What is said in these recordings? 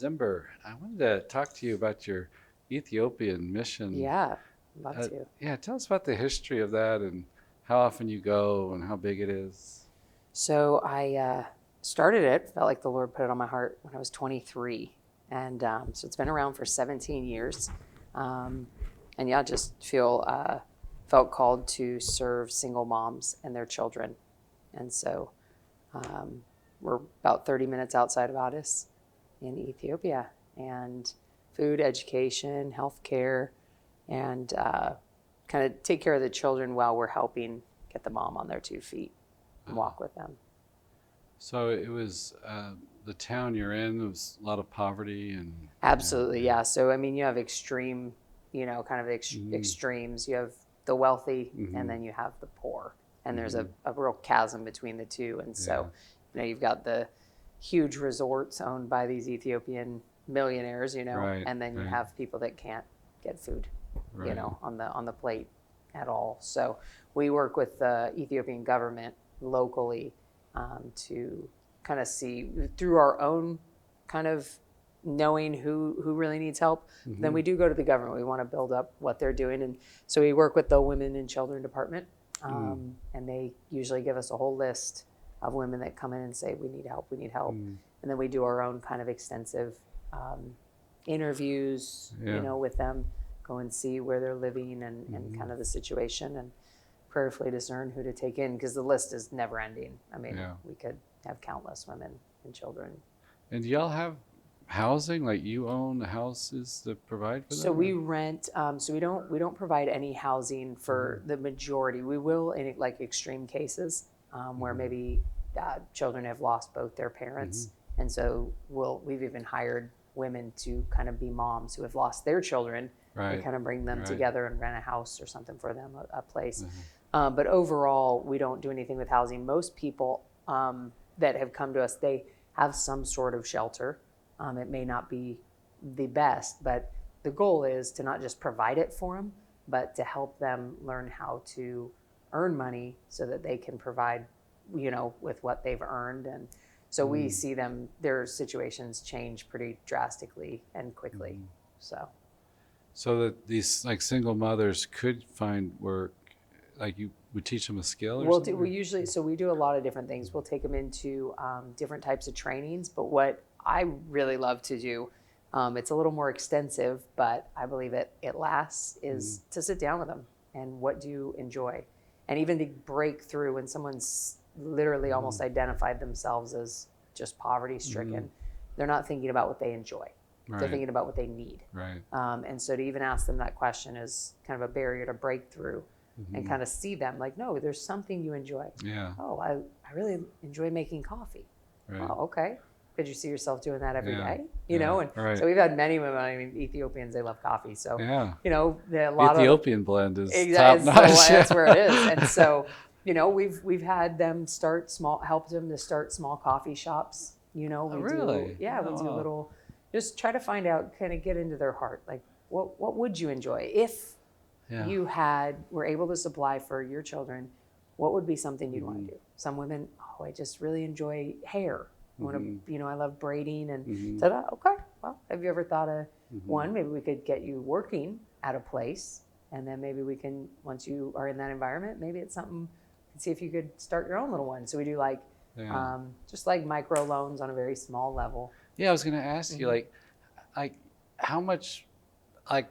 Zember. I wanted to talk to you about your Ethiopian mission. Yeah, love to. Yeah, tell us about the history of that and how often you go and how big it is. So I started it, felt like the Lord put it on my heart when I was 23. And so it's been around for 17 years. Um, and yeah, just felt called to serve single moms and their children. And so um, we're about 30 minutes outside of Addis in Ethiopia. And food, education, healthcare, and kind of take care of the children while we're helping get the mom on their 2 feet and walk with them. So it was the town you're in, there was a lot of poverty and. Absolutely, yeah. So, I mean, you have extreme, kind of extremes. You have the wealthy and then you have the poor. And there's a real chasm between the two. And so, you've got the huge resorts owned by these Ethiopian millionaires, Right, and then you right. have people that can't get food, Right. on the plate at all. So we work with the Ethiopian government locally to kind of see through our own kind of knowing who really needs help. Then we do go to the government. We want to build up what they're doing. And so we work with the Women and Children Department. And they usually give us a whole list of women that come in and say, we need help, we need help. And then we do our own kind of extensive interviews, with them, go and see where they're living and kind of the situation and prayerfully discern who to take in because the list is never ending. I mean, we could have countless women and children. And do y'all have housing? Like you own the houses that provide for them? So we rent. So we don't provide any housing for the majority. We will in like extreme cases where maybe children have lost both their parents, and so we've even hired women to kind of be moms who have lost their children. Right. And kind of bring them together and rent a house or something for them, a place. But overall, we don't do anything with housing. Most people that have come to us, they have some sort of shelter. It may not be the best, but the goal is to not just provide it for them, but to help them learn how to earn money so that they can provide, with what they've earned. And so we see their situations change pretty drastically and quickly. So that these like single mothers could find work, like you would teach them a skill or something? We do a lot of different things. We'll take them into different types of trainings, but what I really love to do, it's a little more extensive, but I believe it lasts, is to sit down with them and what do you enjoy? And even to break through when someone's literally almost identified themselves as just poverty stricken, they're not thinking about what they enjoy. Right. They're thinking about what they need. Right. And so to even ask them that question is kind of a barrier to break through and kind of see them like, no, there's something you enjoy. Yeah. Oh, I really enjoy making coffee. Right. Oh, okay. Could you see yourself doing that every day? And so we've had many women, I mean, Ethiopians, they love coffee. So, a lot Ethiopian blend is exactly, top notch. So that's where it is. And so, we've had them help them to start small coffee shops. Really? We do a little, just try to find out, kind of get into their heart. Like, what would you enjoy if you were able to supply for your children? What would be something you'd want to do? Some women, I just really enjoy hair. I want to, I love braiding and said, okay, well, have you ever thought of one? Maybe we could get you working at a place, and then maybe we can, once you are in that environment, maybe it's something. See if you could start your own little one. So we do just like micro loans on a very small level. Yeah, I was going to ask you, like how much, like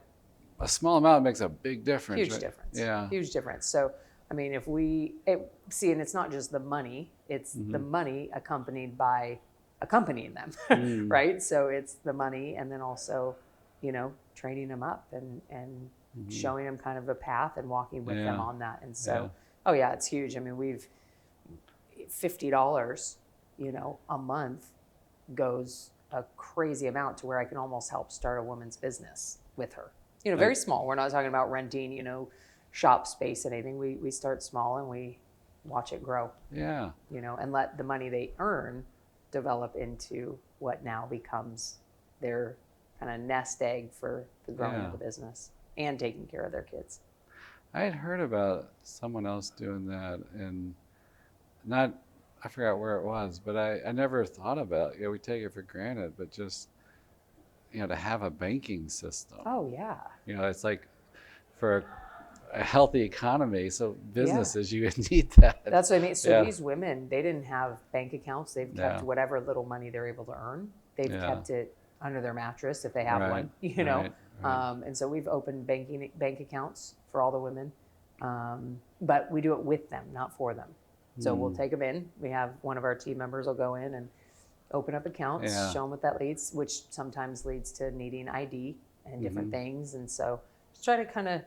a small amount makes a big difference. Huge right? difference. Yeah. Huge difference. So, I mean, if and it's not just the money, it's the money accompanied by accompanying them, right? So it's the money and then also, training them up and showing them kind of a path and walking with them on that. And so, it's huge. I mean, we've $50, a month goes a crazy amount to where I can almost help start a woman's business with her. Very small. We're not talking about renting, shop space, anything. We start small and we watch it grow. Yeah. And let the money they earn develop into what now becomes their kind of nest egg for the growing of the business and taking care of their kids. I had heard about someone else doing that, and I forgot where it was, but I never thought about, we take it for granted, but just to have a banking system. Oh yeah. It's like for a healthy economy. So Yeah. businesses, you need that. That's what I mean. So Yeah. these women, they didn't have bank accounts. They've kept Yeah. whatever little money they're able to earn. They've Yeah. kept it under their mattress if they have Right. one, you know. Right. And so we've opened bank accounts for all the women, but we do it with them, not for them. So we'll take them in. We have one of our team members will go in and open up accounts, Yeah. show them what that leads, which sometimes leads to needing ID and different Mm-hmm. things. And so just try to kind of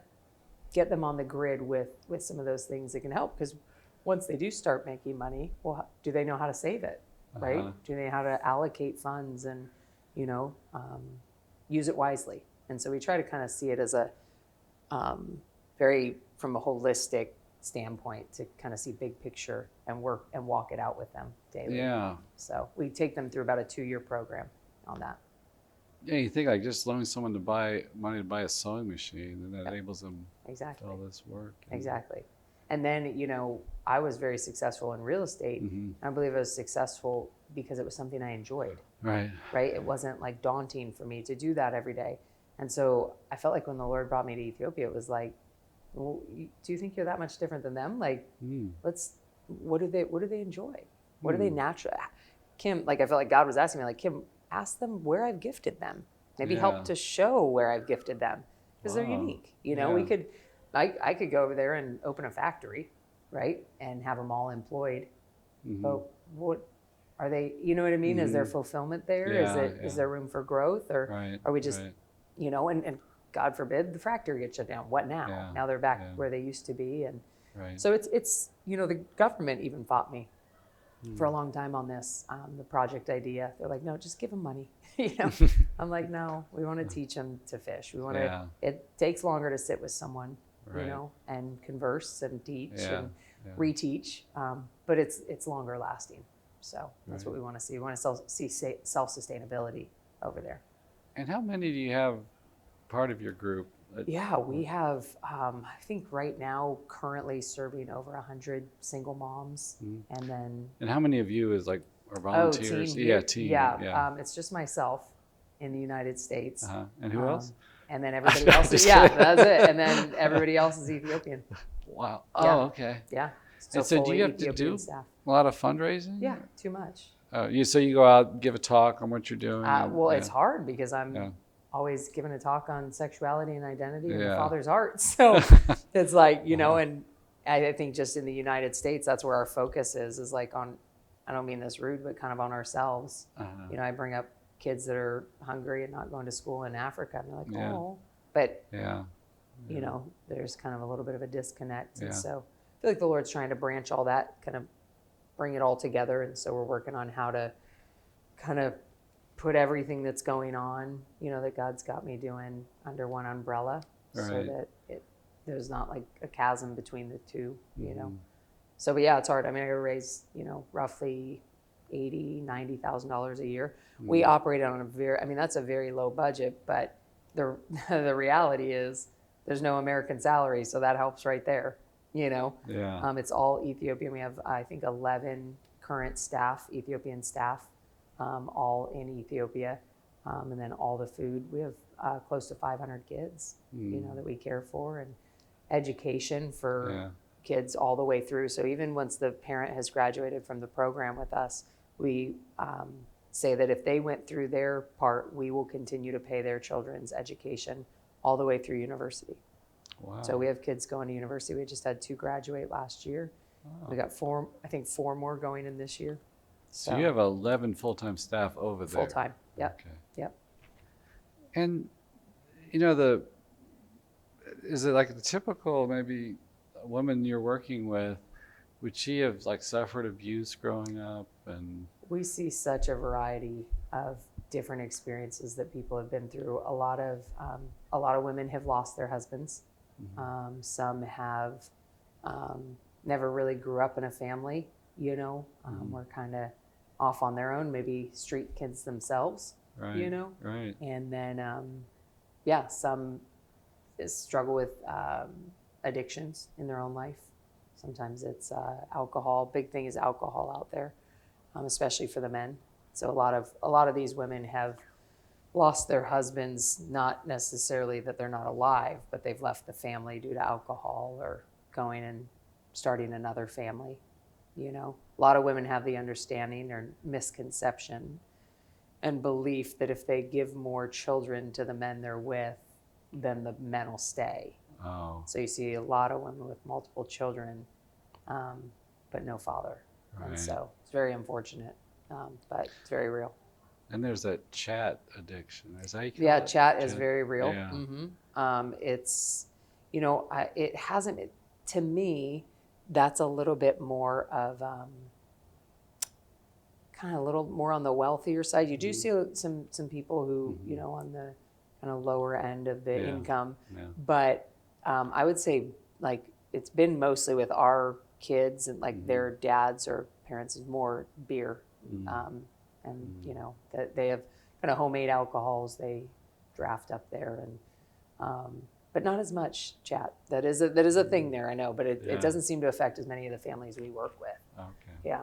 get them on the grid with some of those things that can help, because once they do start making money, well, do they know how to save it, right? Uh-huh. Do they know how to allocate funds and use it wisely? And so we try to kind of see it as a very from a holistic standpoint, to kind of see big picture and work and walk it out with them daily. Yeah. So we take them through about a 2-year program on that. Yeah, you think like just allowing someone to buy a sewing machine, and that enables them Exactly. to all this work. Exactly. And then, I was very successful in real estate. Mm-hmm. I believe I was successful because it was something I enjoyed, Right. right? It wasn't like daunting for me to do that every day. And so I felt like when the Lord brought me to Ethiopia, it was like, well, do you think you're that much different than them? Like, what do they enjoy? What are they natural? Kim, like I felt like God was asking me, like, Kim, ask them where I've gifted them. Maybe help to show where I've gifted them, because they're unique. I could go over there and open a factory, right, and have them all employed. Mm-hmm. But what are they? You know what I mean? Mm-hmm. Is there fulfillment there? Is there room for growth, or are we just, and God forbid the factory gets shut down? What now? Yeah. Now they're back where they used to be, and Right. so it's the government even fought me for a long time on this, the project idea. They're like, no, just give them money. I'm like, no, we want to teach them to fish. We want to. It takes longer to sit with someone, Right. and converse and teach and reteach, but it's longer lasting. So that's what we want to see. We want to see self-sustainability over there. And how many do you have part of your group? Yeah, we have, I think right now, currently serving over 100 single moms. And then... And how many of you are volunteers? Team. Yeah. It's just myself in the United States. Uh-huh. And who else? And then everybody else is, that's it. And then everybody else is Ethiopian. Wow. Yeah. Oh, okay. Yeah. And so do you have Ethiopian to do staff. a lot of fundraising? Yeah, too much. So you go out, give a talk on what you're doing? It's hard because I'm always giving a talk on sexuality and identity and the Father's heart. So it's like, and I think just in the United States, that's where our focus is like on, I don't mean this rude, but kind of on ourselves. Uh-huh. I bring up kids that are hungry and not going to school in Africa, and they're like, oh, but there's kind of a little bit of a disconnect. And so I feel like the Lord's trying to branch all that, kind of bring it all together. And so we're working on how to kind of put everything that's going on, that God's got me doing under one umbrella, so that there's not like a chasm between the two, So, but it's hard. I mean, I raise, roughly $80,000-$90,000 a year. We operate on that's a very low budget, but the reality is there's no American salary, so that helps right there. It's all Ethiopian. We have, I think, 11 current staff, Ethiopian staff, all in Ethiopia, and then all the food. We have close to 500 kids, that we care for, and education for kids all the way through. So even once the parent has graduated from the program with us, we say that if they went through their part, we will continue to pay their children's education all the way through university. Wow. So we have kids going to university. We just had 2 graduate last year. Wow. We got 4 more going in this year. So you have 11 full-time staff over there. Full-time, yep. Okay. Yep. And, is it like the typical, maybe, woman you're working with, would she have suffered abuse growing up? And we see such a variety of different experiences that people have been through. A lot of women have lost their husbands. Some have never really grew up in a family, were kind of off on their own, maybe street kids themselves, Right. Right. And then, some struggle with addictions in their own life. Sometimes it's alcohol. Big thing is alcohol out there, especially for the men. So a lot of these women have lost their husbands, not necessarily that they're not alive, but they've left the family due to alcohol or going and starting another family. You know, a lot of women have the understanding or misconception and belief that if they give more children to the men they're with, then the men will stay. Oh, So you see a lot of women with multiple children, but no father. right. And so it's very unfortunate, but it's very real. And there's that chat addiction. Is that how you call Yeah, it? chat is very real. Yeah. It's, you know, it hasn't, to me, that's a little bit more of kind of a little more on the wealthier side. You do see some people who, you know, on the kind of lower end of the income, but I would say like it's been mostly with our kids and like their dads or parents is more beer. And you know that they have kind of homemade alcohols they draft up there, and but not as much chat. That is a thing there, I know, but it doesn't seem to affect as many of the families we work with. Okay. Yeah.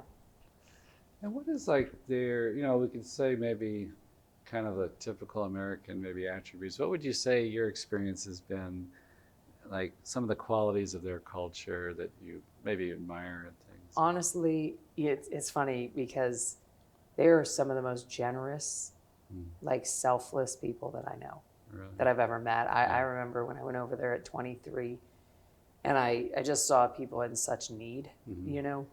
And what is like their, you know, we could say maybe kind of the typical American maybe attributes. What would you say your experience has been, like some of the qualities of their culture that you maybe admire and things? Honestly, it's funny because they are some of the most generous, like selfless people that I know, Really? that I've ever met. I remember when I went over there at 23 and I just saw people in such need, you know?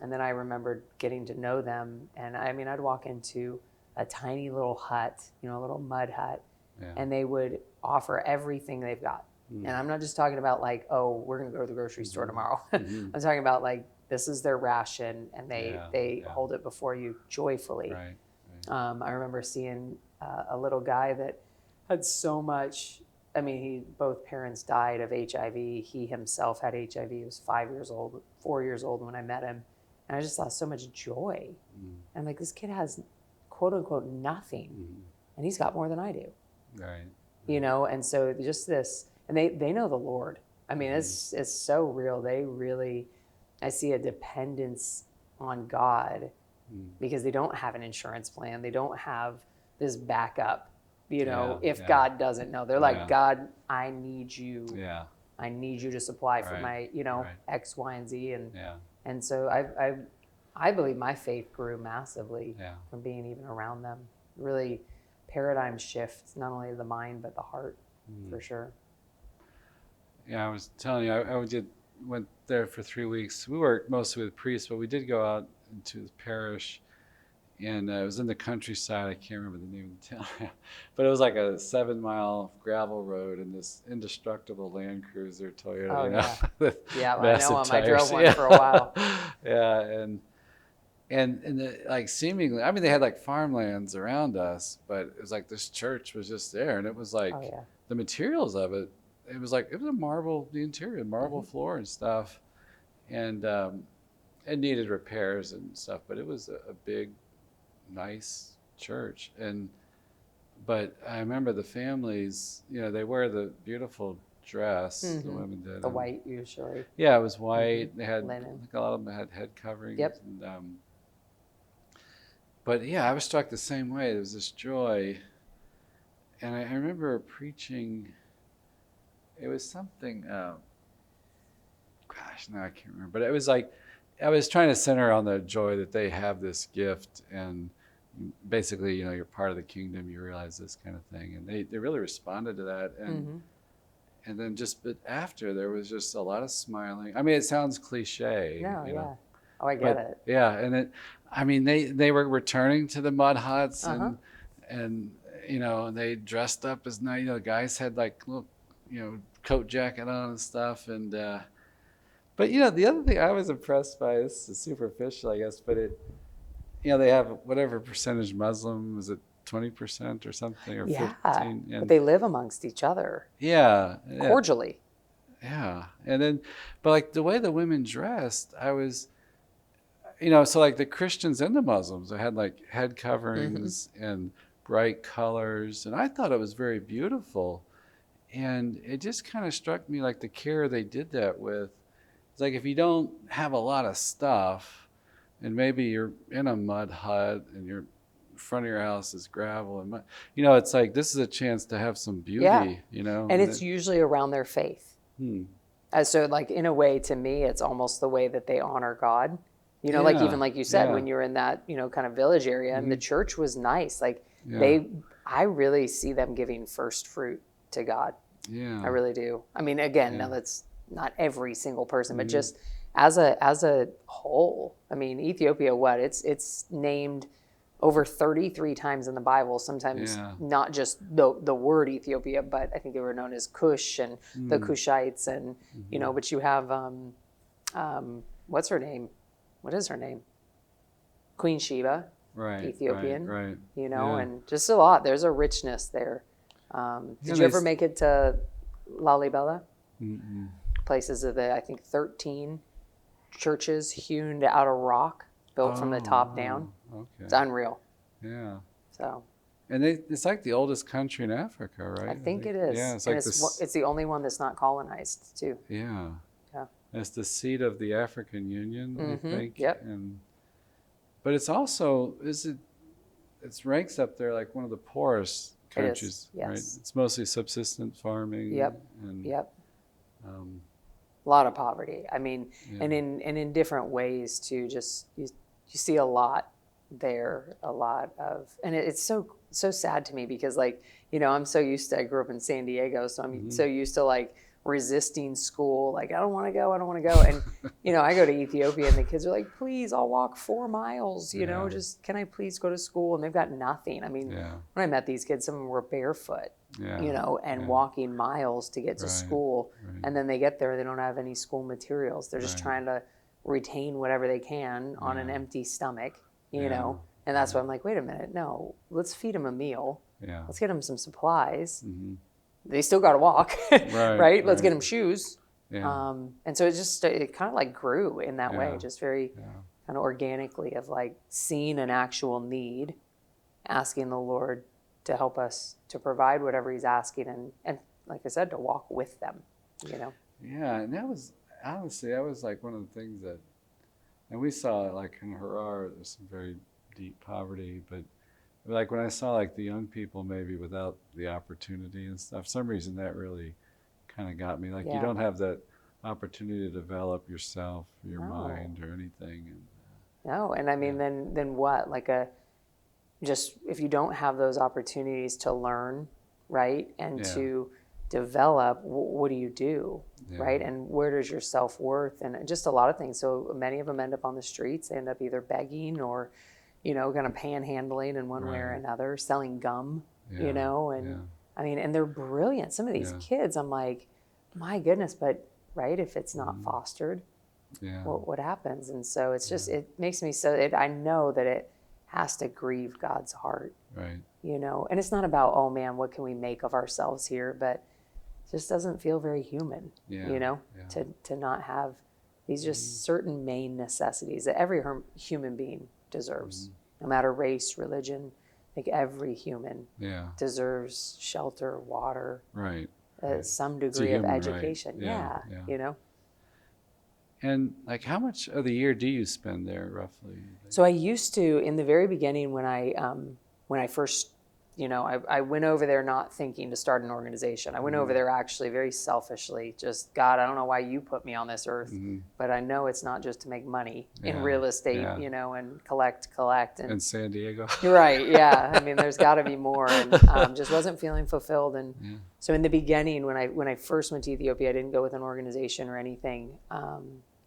And then I remembered getting to know them. And I mean, I'd walk into a tiny little hut, you know, a little mud hut, and they would offer everything they've got. And I'm not just talking about like, oh, we're going to go to the grocery store tomorrow. I'm talking about like, this is their ration, and they hold it before you joyfully. Right. I remember seeing a little guy that had so much. I mean, both parents died of HIV. He himself had HIV. He was 4 years old when I met him. And I just saw so much joy. And like, this kid has quote unquote nothing, and he's got more than I do. Right. You know, and so just this, and they know the Lord. I mean, it's so real. They really, I see a dependence on God because they don't have an insurance plan. They don't have this backup, you know, if God doesn't know. They're like, God, I need you. I need you to supply for my, you know, X, Y, and Z. And so I believe my faith grew massively from being even around them. Really paradigm shift, not only the mind, but the heart, for sure. Yeah, I was telling you, I went there for 3 weeks. We worked mostly with priests, but we did go out into the parish, and it was in the countryside. I can't remember the name of the town, but it was like a 7-mile gravel road and this indestructible Land Cruiser Toyota. Oh, you know, yeah. Yeah, well, I know them. I tires. drove one for a while. And like seemingly, I mean, they had like farmlands around us, but it was like this church was just there, and it was like the materials of it. It was like, it was a marble, the interior, marble floor and stuff, and it needed repairs and stuff, but it was a big, nice church. But I remember the families, you know, they wear the beautiful dress, the women did. The white usually. Yeah, it was white. They had, linen. I think a lot of them had head coverings. Yep. And, but yeah, I was struck the same way. There was this joy. And I remember preaching, it was something, gosh, now I can't remember. But it was like, I was trying to center on the joy that they have this gift, and basically, you know, you're part of the kingdom, you realize this kind of thing. And they really responded to that. And then but after, there was just a lot of smiling. I mean, it sounds cliche. No, you know, Oh, I get it. Yeah, and I mean, they were returning to the mud huts, and you know, they dressed up as nice. You know, guys had like little, you know, coat jacket on and stuff. And but you know, the other thing I was impressed by, this is superficial, I guess, but you know, they have whatever percentage Muslim, was it 20% or something, or 15? But they live amongst each other. Cordially. Yeah, and then, but like the way the women dressed, I was, you know, so like the Christians and the Muslims, they had like head coverings and bright colors, and I thought it was very beautiful. And it just kind of struck me like the care they did that with. It's like, if you don't have a lot of stuff, and maybe you're in a mud hut and you're front of your house is gravel, and it's like this is a chance to have some beauty, And it's usually around their faith. So like in a way, to me, it's almost the way that they honor God. Like even like you said, when you're in that, kind of village area, and the church was nice. Like I really see them giving first fruit to God. Yeah. I really do. I mean, again, now that's not every single person, but just as a whole. I mean, Ethiopia, it's named over 33 times in the Bible, sometimes not just the word Ethiopia, but I think they were known as Cush and the Cushites, and but you have what's her name? What is her name? Queen Sheba, Ethiopian, right. And just a lot. There's a richness there. Did you ever make it to Lalibela? Mm-mm. Places of I think 13 churches hewn out of rock, built from the top down. Okay. It's unreal. Yeah. So. And it's like the oldest country in Africa, right? I think it is. Yeah, it's the only one that's not colonized, too. Yeah. Yeah. And it's the seat of the African Union, I think. Yep. But it's also it's ranks up there like one of the poorest countries, yes. right? It's mostly subsistence farming. Yep. And, a lot of poverty. I mean, and in different ways too. Just you see a lot there, a lot of, and it's so sad to me because like I'm so used to. I grew up in San Diego, so I'm so used to like resisting school. Like I don't want to go, and I go to Ethiopia and the kids are like, please, I'll walk 4 miles. Just can I please go to school? And they've got nothing. I mean, when I met these kids, some of them were barefoot. And walking miles to get to school. Right. And then they get there, they don't have any school materials. They're just trying to retain whatever they can on an empty stomach, and that's why I'm like, wait a minute, no, let's feed them a meal. Let's get them some supplies. They still got to walk, right? Let's get them shoes. And so it kind of like grew in that way, just very kind of organically of like seeing an actual need, asking the Lord to help us to provide whatever he's asking, and like I said, to walk with them, Yeah, and that was like one of the things that, and we saw like in Harar, there's some very deep poverty, but like when I saw like the young people maybe without the opportunity and stuff, for some reason that really kind of got me. Like you don't have that opportunity to develop yourself, your mind, or anything. And I mean, then what? Like just if you don't have those opportunities to learn, right, and to develop, what do you do, right? And where does your self-worth, and just a lot of things. So many of them end up on the streets. They end up either begging or, kind of panhandling in one way or another, selling gum, I mean, and they're brilliant. Some of these kids, I'm like, my goodness, but right, if it's not fostered, what happens? And so it's just, it makes me I know that it has to grieve God's heart, right? And it's not about, oh man, what can we make of ourselves here? But it just doesn't feel very human, to not have these just certain main necessities that every human being deserves, no matter race, religion. Like every human deserves shelter, water, some degree of education. Right. And like, how much of the year do you spend there roughly? So I used to, in the very beginning, when I first, I went over there not thinking to start an organization. I went over there actually very selfishly, just, God, I don't know why you put me on this earth, but I know it's not just to make money in real estate, and collect. And in San Diego. You're right, yeah. I mean, there's got to be more, and just wasn't feeling fulfilled. And so in the beginning, when I first went to Ethiopia, I didn't go with an organization or anything.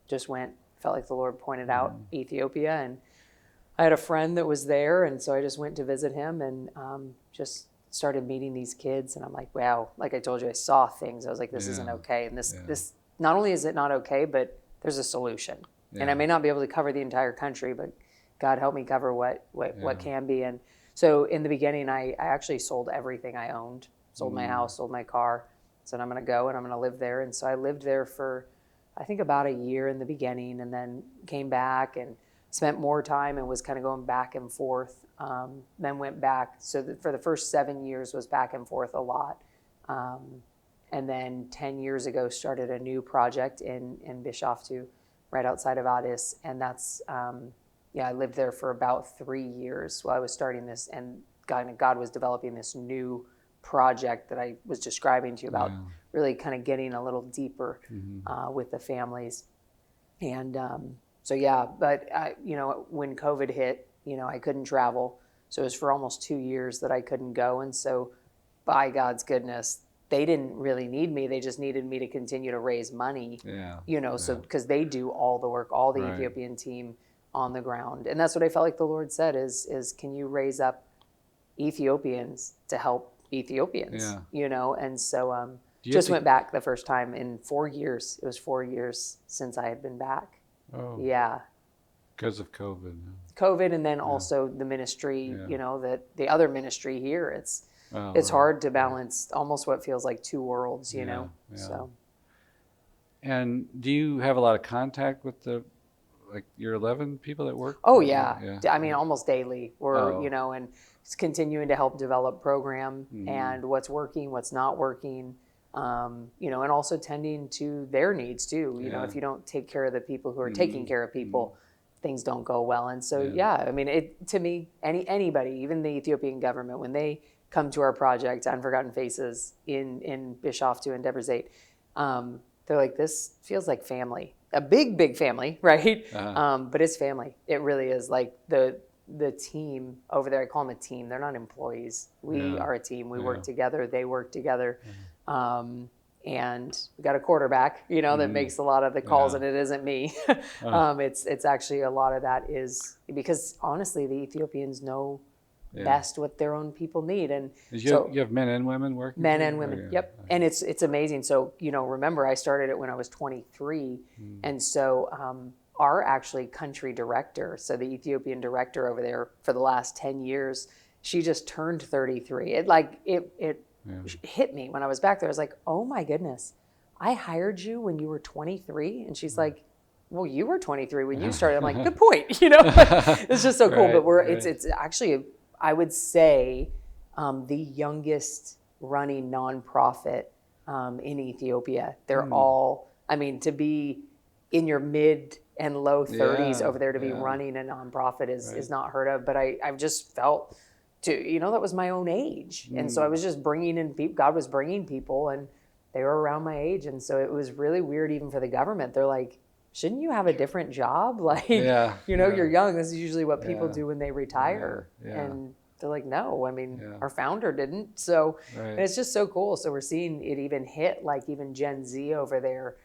Just felt like the Lord pointed out Ethiopia, and I had a friend that was there, and so I just went to visit him and just started meeting these kids. And I'm like, wow, like I told you, I saw things. I was like, this isn't okay. And this not only is it not okay, but there's a solution. And I may not be able to cover the entire country, but God help me cover what can be. And so in the beginning, I actually sold everything I owned, sold my house, sold my car, said I'm going to go and I'm going to live there. And so I lived there for, I think, about a year in the beginning, and then came back and spent more time and was kind of going back and forth, then went back. So for the first 7 years was back and forth a lot. And then 10 years ago started a new project in Bishoftu, right outside of Addis. And that's I lived there for about 3 years while I was starting this, and God was developing this new project that I was describing to you about, really kind of getting a little deeper with the families. And but when COVID hit, I couldn't travel. So it was for almost 2 years that I couldn't go. And so by God's goodness, they didn't really need me. They just needed me to continue to raise money, so because they do all the work, all the Ethiopian team on the ground. And that's what I felt like the Lord said is can you raise up Ethiopians to help Ethiopians, And so just went back the first time in 4 years. It was 4 years since I had been back. Oh. Yeah. Because of COVID. COVID, and then also the ministry, that the other ministry here, it's hard to balance almost what feels like two worlds, so. And do you have a lot of contact with your 11 people that work? Oh, yeah. I mean, almost daily. We're, and it's continuing to help develop program and what's working, what's not working, and also tending to their needs too. If you don't take care of the people who are taking care of people, things don't go well. And so, I mean, to me, anybody, even the Ethiopian government, when they come to our project, Unforgotten Faces in Bishoftu and Debrecen, they're like, this feels like family, a big family, right? But it's family. It really is. Like the team over there, I call them a team. They're not employees. We are a team. We work together. They work together. And we got a quarterback, that makes a lot of the calls, and it isn't me. It's actually a lot of that is because honestly, the Ethiopians know best what their own people need. And you have men and women working? Men and women, yep. Okay. And it's amazing. So, remember I started it when I was 23. And so our actually country director, so the Ethiopian director over there for the last 10 years, she just turned 33. It hit me when I was back there. I was like, oh my goodness, I hired you when you were 23? And she's like, well, you were 23 when you started. I'm like, good point. It's just so cool. But it's actually, I would say, the youngest running nonprofit in Ethiopia. They're all, I mean, to be in your mid and low 30s over there to be running a nonprofit is not heard of. But I've just felt that was my own age. And so I was just bringing in people. God was bringing people, and they were around my age. And so it was really weird even for the government. They're like, shouldn't you have a different job? Like, you're young. This is usually what people do when they retire. And they're like, no, I mean, our founder didn't. So and it's just so cool. So we're seeing it even hit like even Gen Z over there,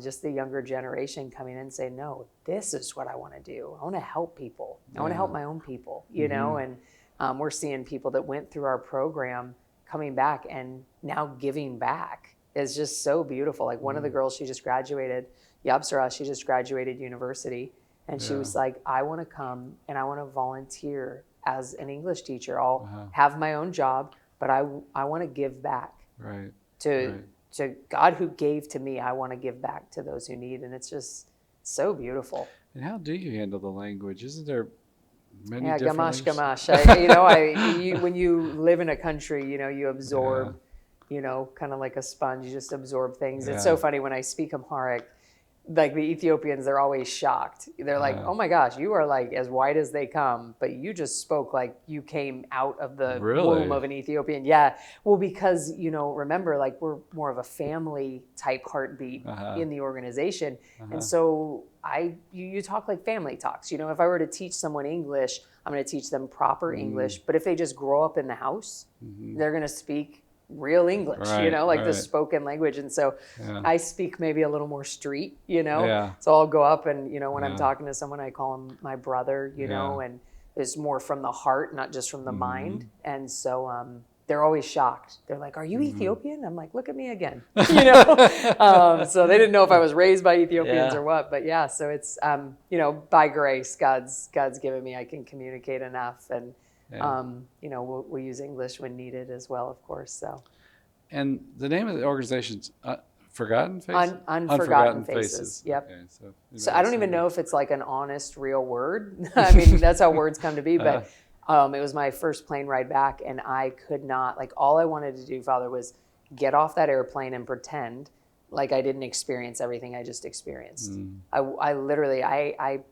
just the younger generation coming in and saying, no, this is what I want to do. I want to help people. I want to help my own people, and we're seeing people that went through our program coming back and now giving back is just so beautiful. Like one of the girls, she just graduated, Yabsara, she just graduated university. And she was like, I want to come and I want to volunteer as an English teacher. I'll have my own job, but I want to give back to God who gave to me. I want to give back to those who need. And it's just so beautiful. And how do you handle the language? Isn't there many gamash. When you live in a country, you absorb, kind of like a sponge, you just absorb things. It's so funny when I speak Amharic, like the Ethiopians, they're always shocked. They're like, oh my gosh, you are like as white as they come, but you just spoke like you came out of the womb of an Ethiopian. Yeah. Well, because, remember, like we're more of a family type heartbeat in the organization. And so you talk like family talks. If I were to teach someone English, I'm going to teach them proper English. But if they just grow up in the house, they're going to speak real English, the spoken language. And so I speak maybe a little more street, so I'll go up and, when I'm talking to someone, I call him my brother, and it's more from the heart, not just from the mind. And so they're always shocked. They're like, are you Ethiopian? I'm like, look at me again, so they didn't know if I was raised by Ethiopians or what, but so it's, by grace, God's given me, I can communicate enough. And we'll use English when needed as well, of course. So, and the name of the organization's Forgotten Faces? Unforgotten Faces. Yep. Okay, so I don't even know if it's like an honest, real word. I mean, that's how words come to be. But it was my first plane ride back, and I could not, all I wanted to do, Father, was get off that airplane and pretend like I didn't experience everything I just experienced. I literally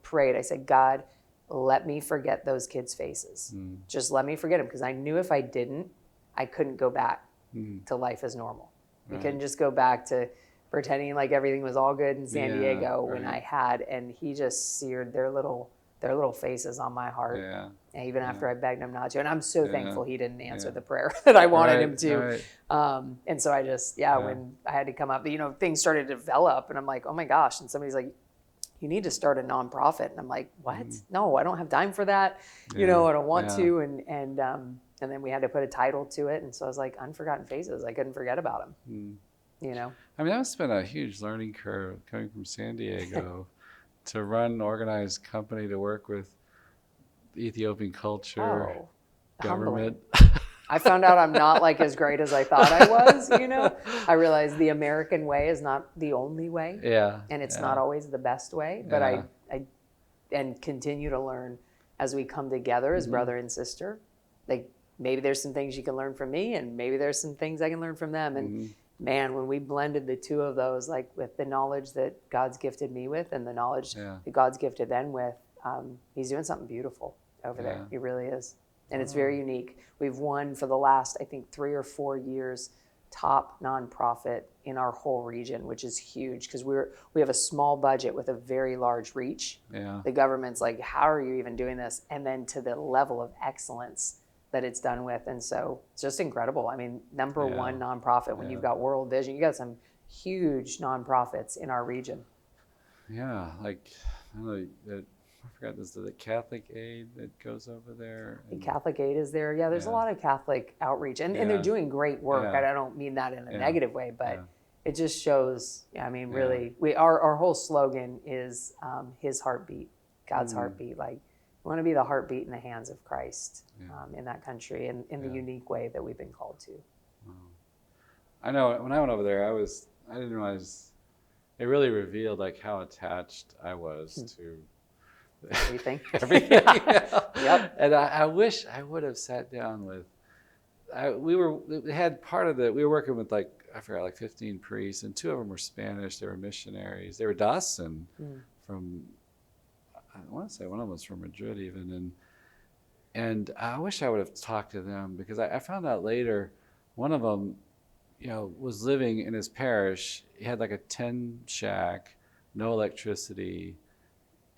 prayed. I said, God, let me forget those kids' faces. Just let me forget them, because I knew if I didn't, I couldn't go back to life as normal. We couldn't just go back to pretending like everything was all good in San Diego when I had, and he just seared their little faces on my heart. Yeah. And even after I begged him not to. And I'm so thankful he didn't answer the prayer that I wanted him to. And so I just, when I had to come up, things started to develop, and I'm like, oh my gosh. And somebody's like, you need to start a nonprofit. And I'm like, what? No, I don't have time for that. I don't want to. And then we had to put a title to it. And so I was like, Unforgotten Faces. I couldn't forget about them. I mean, that's been a huge learning curve coming from San Diego to run an organized company, to work with Ethiopian culture, government. I found out I'm not like as great as I thought I was, I realized the American way is not the only way. Yeah. And it's not always the best way, but I continue to learn as we come together as brother and sister. Like, maybe there's some things you can learn from me, and maybe there's some things I can learn from them. And man, when we blended the two of those, like with the knowledge that God's gifted me with and the knowledge that God's gifted them with, he's doing something beautiful over there. He really is. And it's very unique. We've won for the last, I think, 3 or 4 years, top nonprofit in our whole region, which is huge, because we have a small budget with a very large reach. Yeah. The government's like, how are you even doing this? And then to the level of excellence that it's done with. And so it's just incredible. I mean, number one nonprofit, when you've got World Vision, you got some huge nonprofits in our region. Yeah, like, I don't know, I forgot, this is the Catholic Aid that goes over there. The Catholic Aid is there. Yeah, there's a lot of Catholic outreach, and they're doing great work. I don't mean that in a negative way, but it just shows, really, our whole slogan is his heartbeat, God's heartbeat. Like, we want to be the heartbeat in the hands of Christ in that country, and in the unique way that we've been called to. Wow. I know when I went over there, I didn't realize, it really revealed like how attached I was to everything. Yep. And I wish I would have sat down with, we were working with like 15 priests, and 2 of them were Spanish. They were missionaries. They were Dawson from, I want to say one of them was from Madrid even. And I wish I would have talked to them, because I found out later, one of them, was living in his parish. He had like a 10 shack, no electricity,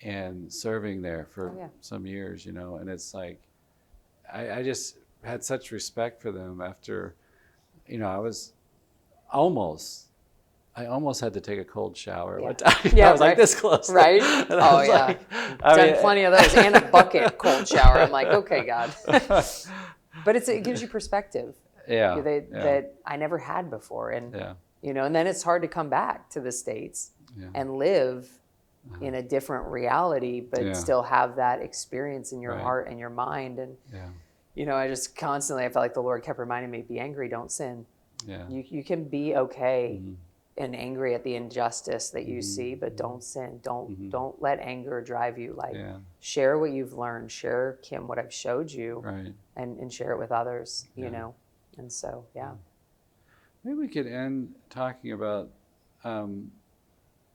and serving there for some years, and it's like, I just had such respect for them after, I almost had to take a cold shower. I was like this close. Right? Oh, yeah. Done plenty of those, and a bucket cold shower. I'm like, okay, God. But it gives you perspective. That I never had before. And, and then it's hard to come back to the States and live in a different reality, but still have that experience in your heart and your mind. And, I just constantly, I felt like the Lord kept reminding me, be angry, don't sin. You can be okay and angry at the injustice that you see, but don't sin. Don't let anger drive you. Like, share what you've learned, share, Kim, what I've showed you, and share it with others, And so, Maybe we could end talking about,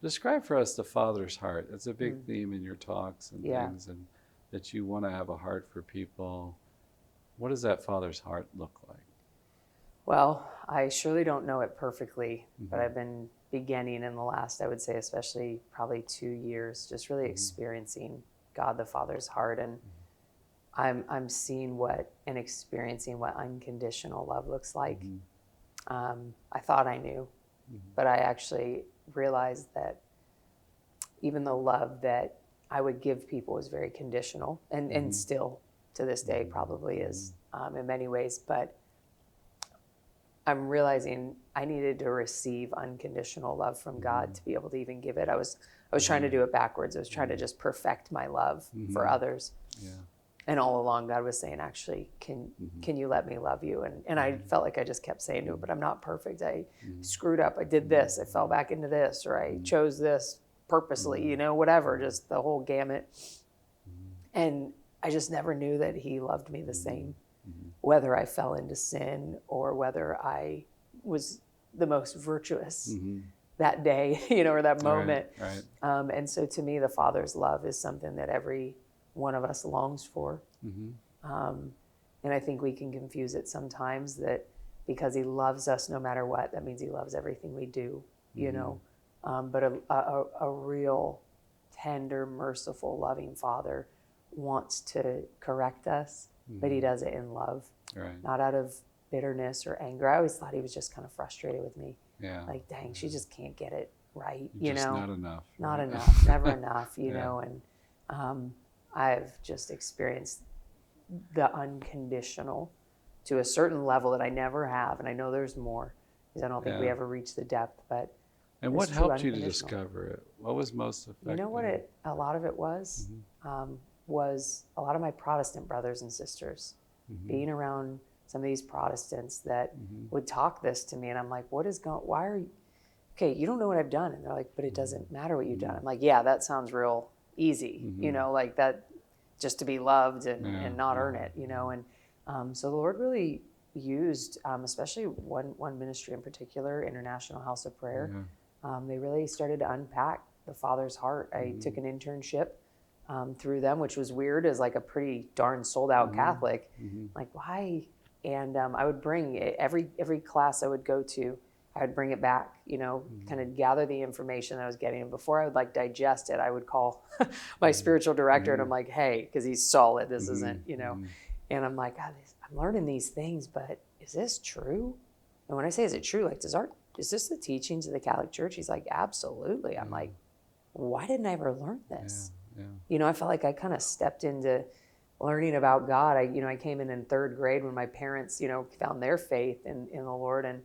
describe for us the Father's heart. It's a big theme in your talks and things, and that you want to have a heart for people. What does that Father's heart look like? Well, I surely don't know it perfectly, but I've been beginning in the last, I would say, especially probably 2 years, just really experiencing God the Father's heart. And I'm seeing and experiencing what unconditional love looks like. I thought I knew, but I actually realized that even the love that I would give people was very conditional, and still to this day probably is in many ways. But I'm realizing I needed to receive unconditional love from God to be able to even give it. I was trying to do it backwards. I was trying to just perfect my love for others. And all along, God was saying, actually, can you let me love you? And I felt like I just kept saying to it, but I'm not perfect. I screwed up. I did this. I fell back into this, or I chose this purposely, whatever, just the whole gamut. And I just never knew that he loved me the same, whether I fell into sin or whether I was the most virtuous that day, or that moment. Right. And so to me, the Father's love is something that every one of us longs for. Mm-hmm. And I think we can confuse it sometimes that because he loves us no matter what, that means he loves everything we do, you know. But a real tender, merciful, loving Father wants to correct us, but he does it in love, not out of bitterness or anger. I always thought he was just kind of frustrated with me. Yeah. Like, dang, she just can't get it right, Just know. Not enough. Not Right? enough, never enough, you know. And I've just experienced the unconditional to a certain level that I never have, and I know there's more because I don't think we ever reach the depth. But and what helped you to discover it? What was most effective? You know what? A lot of it was a lot of my Protestant brothers and sisters being around some of these Protestants that would talk this to me, and I'm like, what is going? Why are you? Okay, you don't know what I've done, and they're like, but it doesn't matter what you've done. I'm like, yeah, that sounds real easy, you know, like that, just to be loved and not earn it, you know. And so the Lord really used, especially one ministry in particular, International House of Prayer. They really started to unpack the Father's heart. I took an internship through them, which was weird as like a pretty darn sold out Catholic. Like, why? And I would bring every class I would go to, I would bring it back, you know, kind of gather the information that I was getting. And before I would like digest it, I would call my spiritual director and I'm like, hey, because he's solid, this isn't, you know. And I'm like, God, I'm learning these things, but is this true? And when I say, is it true? Like, is this the teachings of the Catholic Church? He's like, absolutely. I'm like, why didn't I ever learn this? You know, I felt like I kind of stepped into learning about God. I came in third grade when my parents, you know, found their faith in the Lord, and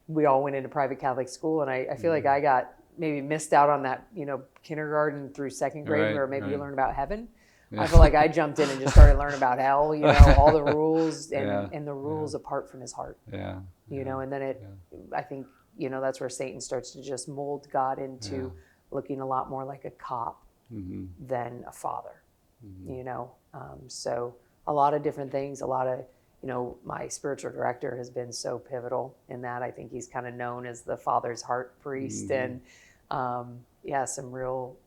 we all went into private Catholic school. And I feel like I got maybe missed out on that, you know, kindergarten through second grade where maybe you learn about heaven. I feel like I jumped in and just started learning about hell, you know, all the rules and the rules apart from his heart. You know, and then I think, you know, that's where Satan starts to just mold God into looking a lot more like a cop than a father, you know. So a lot of different things, you know, my spiritual director has been so pivotal in that. I think he's kind of known as the Father's heart priest. And some real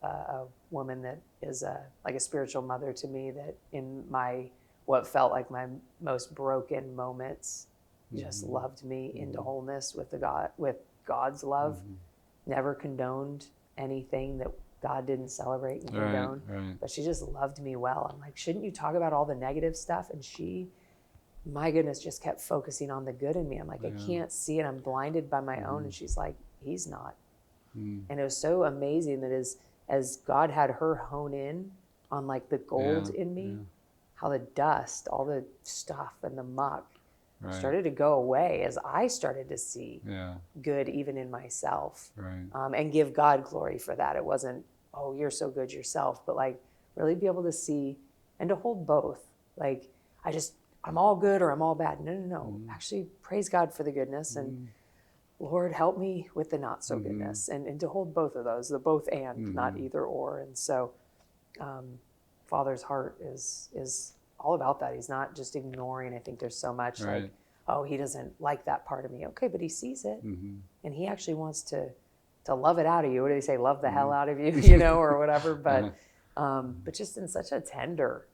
woman that is like a spiritual mother to me, that in what felt like my most broken moments just loved me into wholeness with God's love. Never condoned anything that God didn't celebrate and condone, but she just loved me well. I'm like, shouldn't you talk about all the negative stuff? And she, my goodness, just kept focusing on the good in me. I'm like, I can't see it. I'm blinded by my own. And she's like, he's not. And it was so amazing that as God had her hone in on like the gold in me, how the dust, all the stuff and the muck started to go away as I started to see good even in myself, and give God glory for that. It wasn't, oh, you're so good yourself, but like really be able to see and to hold both. Like, I'm all good or I'm all bad. No. Actually praise God for the goodness and Lord, help me with the not so goodness, and to hold both of those, the both and, not either or. And so Father's heart is all about that. He's not just ignoring. I think there's so much like, oh, he doesn't like that part of me. Okay, but he sees it, and he actually wants to love it out of you. What do they say? Love the hell out of you, you know, or whatever. But just in such a tender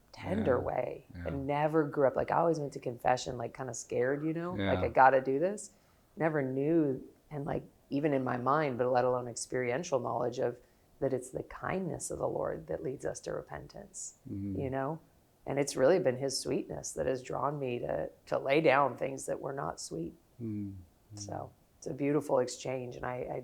way. I never grew up like, I always went to confession like kind of scared, you know, like I got to do this. Never knew, and like even in my mind, but let alone experiential knowledge of that it's the kindness of the Lord that leads us to repentance, you know. And it's really been his sweetness that has drawn me to lay down things that were not sweet. So it's a beautiful exchange. And I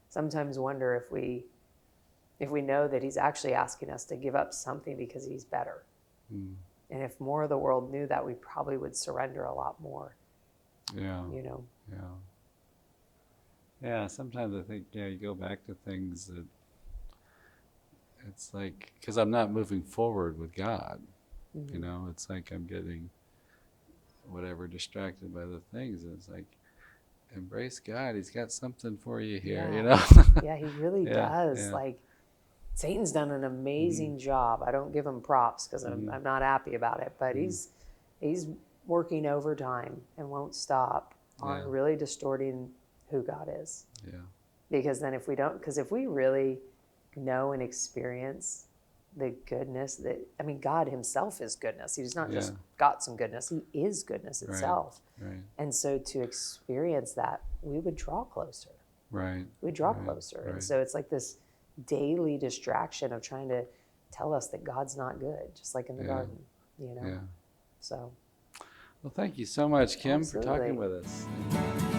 sometimes wonder if we know that he's actually asking us to give up something because he's better. And if more of the world knew that, we probably would surrender a lot more. You know? Yeah, sometimes I think, you go back to things that it's like, because I'm not moving forward with God. You know, it's like I'm getting distracted by the things. And it's like, embrace God. He's got something for you here, you know? Yeah, he really does. Like, Satan's done an amazing job. I don't give him props because I'm not happy about it, but he's working overtime and won't stop on really distorting who God is. Because then if we really know and experience the goodness that, I mean, God himself is goodness. He's not just Yeah. got some goodness. He is goodness itself. Right. And so to experience that, we would draw closer. Right. We draw Right. closer. Right. And so it's like this daily distraction of trying to tell us that God's not good, just like in the Yeah. garden, you know? Yeah. So. Well, thank you so much, Kim, Absolutely. for talking with us.